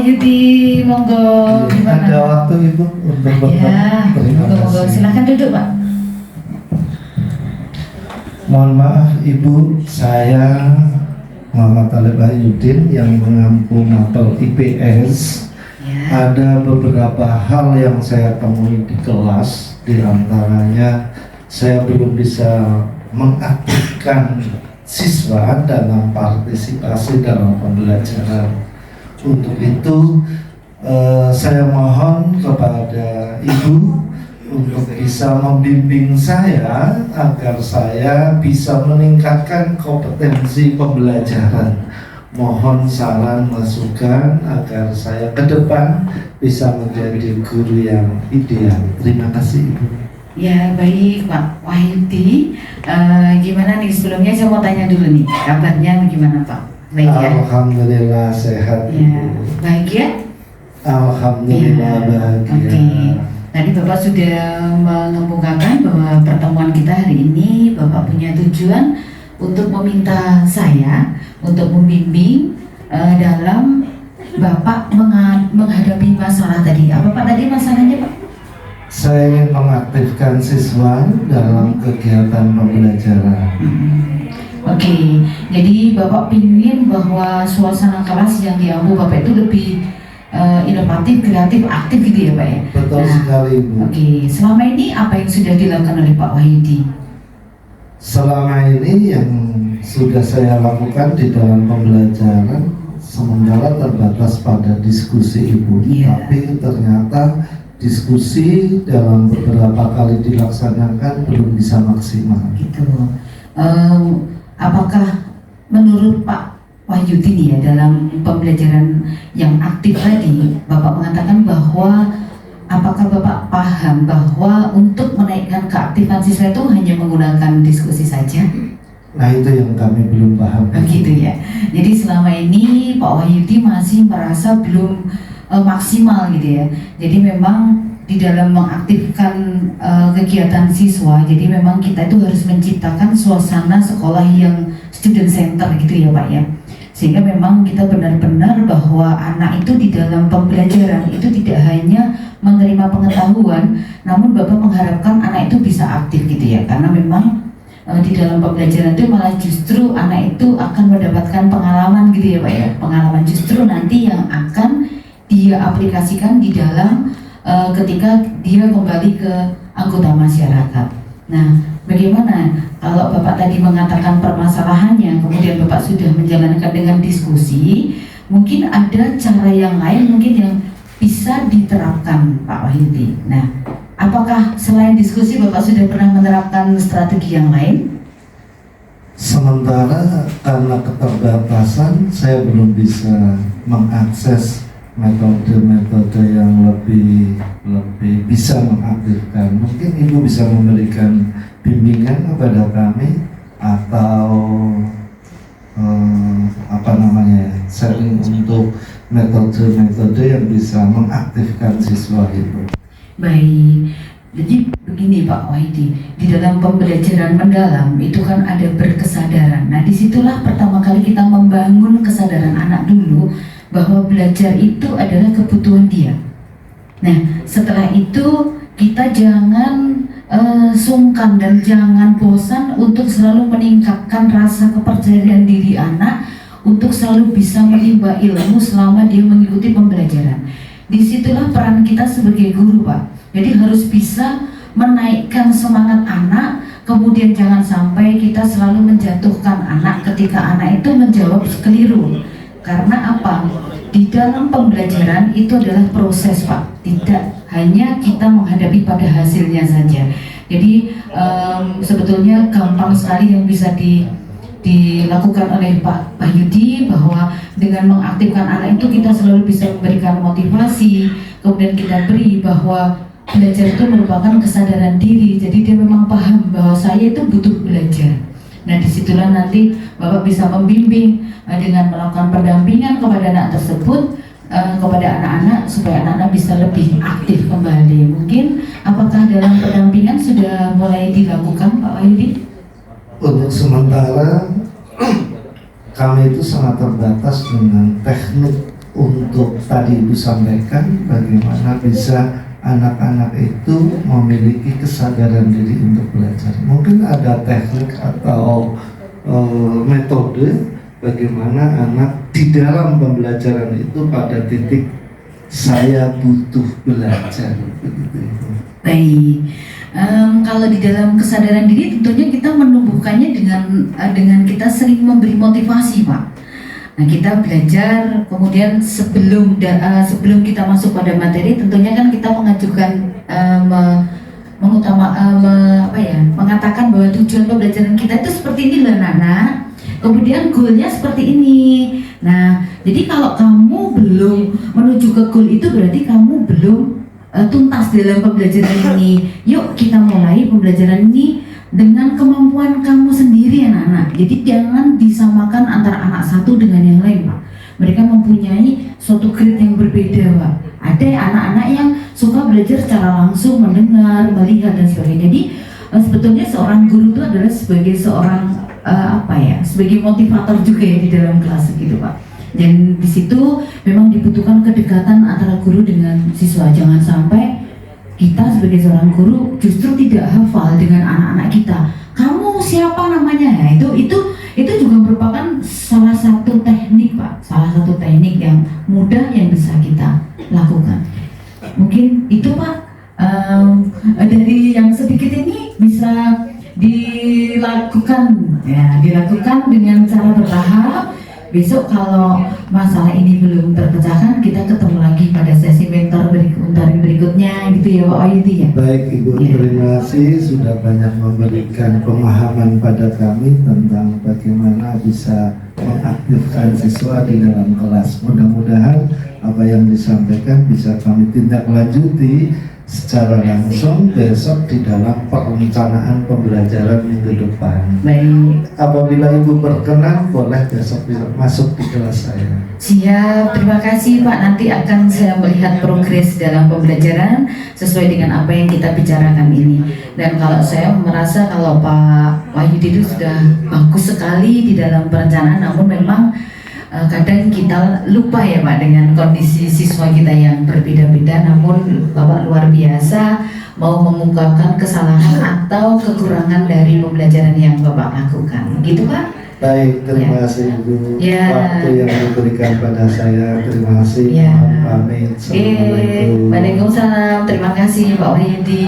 Wahyudi, monggo. Ada waktu Ibu untuk bertemu. Ya, Terima monggo, kasih. silakan duduk Pak. Mohon maaf Ibu, saya Muhammad Talib Wahyudin yang mengampu mapel IPS. Ya. Ada beberapa hal yang saya temui di kelas, di antaranya saya belum bisa mengaktifkan siswa dalam partisipasi dalam pembelajaran. Untuk itu saya mohon kepada Ibu untuk bisa membimbing saya agar saya bisa meningkatkan kompetensi pembelajaran. Mohon saran masukan agar saya ke depan bisa menjadi guru yang ideal. Terima kasih Ibu. Ya baik Pak Wahyudi, gimana nih sebelumnya saya mau tanya dulu nih kabarnya gimana Pak? Baik ya? Alhamdulillah sehat Ya, Ibu. baik ya? Alhamdulillah Ya, bahagia. oke. Tadi Bapak sudah mengemukakan bahwa pertemuan kita hari ini Bapak punya tujuan untuk meminta saya untuk membimbing dalam Bapak menghadapi masalah tadi. Apa Pak tadi masalahnya Pak? Saya ingin mengaktifkan siswa dalam kegiatan pembelajaran. Oke, jadi Bapak ingin bahwa suasana kelas yang diampu Bapak itu lebih inovatif, kreatif, aktif gitu ya Pak ya? Betul sekali Ibu. Oke, selama ini apa yang sudah dilakukan oleh Pak Wahyudi? Selama ini yang sudah saya lakukan di dalam pembelajaran sementara terbatas pada diskusi Ibu. Iya. Tapi ternyata diskusi dalam beberapa kali dilaksanakan belum bisa maksimal. Gitu. Apakah menurut Pak Wahyudi nih ya dalam pembelajaran yang aktif tadi Bapak mengatakan bahwa apakah Bapak paham bahwa untuk menaikkan keaktifan siswa itu hanya menggunakan diskusi saja? Nah itu yang kami belum paham. Begitu ya. Jadi selama ini Pak Wahyudi masih merasa belum maksimal gitu ya. Jadi memang di dalam mengaktifkan kegiatan siswa, jadi memang kita itu harus menciptakan suasana sekolah yang student center gitu ya Pak ya. Sehingga memang kita benar-benar bahwa anak itu di dalam pembelajaran itu tidak hanya menerima pengetahuan, namun Bapak mengharapkan anak itu bisa aktif gitu ya. Karena memang di dalam pembelajaran itu malah justru anak itu akan mendapatkan pengalaman gitu ya Pak ya. Pengalaman justru nanti yang akan dia aplikasikan di dalam ketika dia kembali ke anggota masyarakat. Nah, bagaimana kalau Bapak tadi mengatakan permasalahannya, kemudian Bapak sudah menjalankan dengan diskusi, mungkin ada cara yang lain mungkin yang bisa diterapkan Pak Wahyudi. Nah, apakah selain diskusi Bapak sudah pernah menerapkan strategi yang lain? Sementara karena keterbatasan saya belum bisa mengakses metode-metode yang lebih bisa mengaktifkan. Mungkin Ibu bisa memberikan bimbingan kepada kami atau sharing untuk metode-metode yang bisa mengaktifkan siswa itu. Baik, jadi begini Pak Wahyudi, di dalam pembelajaran mendalam itu kan ada berkesadaran. Nah disitulah pertama kali kita membangun kesadaran anak dulu bahwa belajar itu adalah kebutuhan dia. Nah setelah itu kita jangan sungkan dan jangan bosan untuk selalu meningkatkan rasa kepercayaan diri anak untuk selalu bisa menimba ilmu selama dia mengikuti pembelajaran. Disitulah peran kita sebagai guru Pak. Jadi harus bisa menaikkan semangat anak, kemudian jangan sampai kita selalu menjatuhkan anak ketika anak itu menjawab keliru. Karena apa? Di dalam pembelajaran itu adalah proses Pak, tidak hanya kita menghadapi pada hasilnya saja. Jadi sebetulnya gampang sekali yang bisa dilakukan oleh Pak Wahyudi bahwa dengan mengaktifkan anak itu kita selalu bisa memberikan motivasi, kemudian kita beri bahwa belajar itu merupakan kesadaran diri. Jadi dia memang paham bahwa saya itu butuh belajar. Nah disitulah nanti Bapak bisa membimbing dengan melakukan pendampingan kepada anak tersebut, kepada anak-anak supaya anak-anak bisa lebih aktif kembali. Mungkin apakah dalam pendampingan sudah mulai dilakukan Pak Wahyudi? Untuk sementara kami itu sangat terbatas dengan teknik untuk tadi Ibu sampaikan bagaimana bisa anak-anak itu memiliki kesadaran diri untuk belajar. Mungkin ada teknik atau metode bagaimana anak di dalam pembelajaran itu pada titik saya butuh belajar. Baik. Kalau di dalam kesadaran diri tentunya kita menumbuhkannya dengan kita sering memberi motivasi, Pak. Nah, kita belajar, kemudian sebelum kita masuk pada materi, tentunya kan kita mengajukan mengatakan bahwa tujuan pembelajaran kita itu seperti ini loh, Nana. Kemudian goalnya seperti ini. Nah, jadi kalau kamu belum menuju ke goal itu berarti kamu belum tuntas dalam pembelajaran ini. Yuk kita mulai pembelajaran ini dengan kemampuan kamu sendiri, anak-anak. Jadi jangan disamakan antara anak satu dengan yang lain, Pak. Mereka mempunyai suatu grade yang berbeda, Pak. Ada anak-anak yang suka belajar secara langsung, mendengar, melihat dan sebagainya. Jadi sebetulnya seorang guru itu adalah sebagai seorang sebagai motivator juga ya di dalam kelas gitu, Pak. Dan di situ memang dibutuhkan kedekatan antara guru dengan siswa. Jangan sampai kita sebagai seorang guru justru tidak hafal dengan anak-anak kita. Kamu siapa namanya? Ya, itu juga merupakan salah satu teknik, Pak. Salah satu teknik yang mudah yang bisa kita lakukan. Mungkin itu, Pak. Dari yang sedikit ini bisa dilakukan dengan cara bertahap. Besok kalau masalah ini belum terpecahkan, kita ketemu lagi pada sesi mentor berikutnya gitu ya, Pak Wahyudi ya. Baik Ibu, terima kasih sudah banyak memberikan pemahaman pada kami tentang bagaimana bisa mengaktifkan siswa di dalam kelas. Mudah-mudahan apa yang disampaikan bisa kami tindak lanjuti secara langsung besok di dalam perencanaan pembelajaran minggu depan. Baik. Apabila Ibu berkenan, boleh besok masuk di kelas saya. Siap, terima kasih Pak. Nanti akan saya melihat progres dalam pembelajaran sesuai dengan apa yang kita bicarakan ini. Dan kalau saya merasa kalau Pak Wahyudi itu sudah bagus sekali di dalam perencanaan, namun memang kadang kita lupa ya Pak dengan kondisi siswa kita yang berbeda-beda. Namun Bapak luar biasa mau mengungkapkan kesalahan atau kekurangan dari pembelajaran yang Bapak lakukan, gitu Pak. Baik, terima kasih Ibu. Ya. Waktu yang diberikan pada saya, terima kasih. Ya. Mohon pamit. Assalamualaikum. Waalaikumsalam. Terima kasih Pak Wahyudi.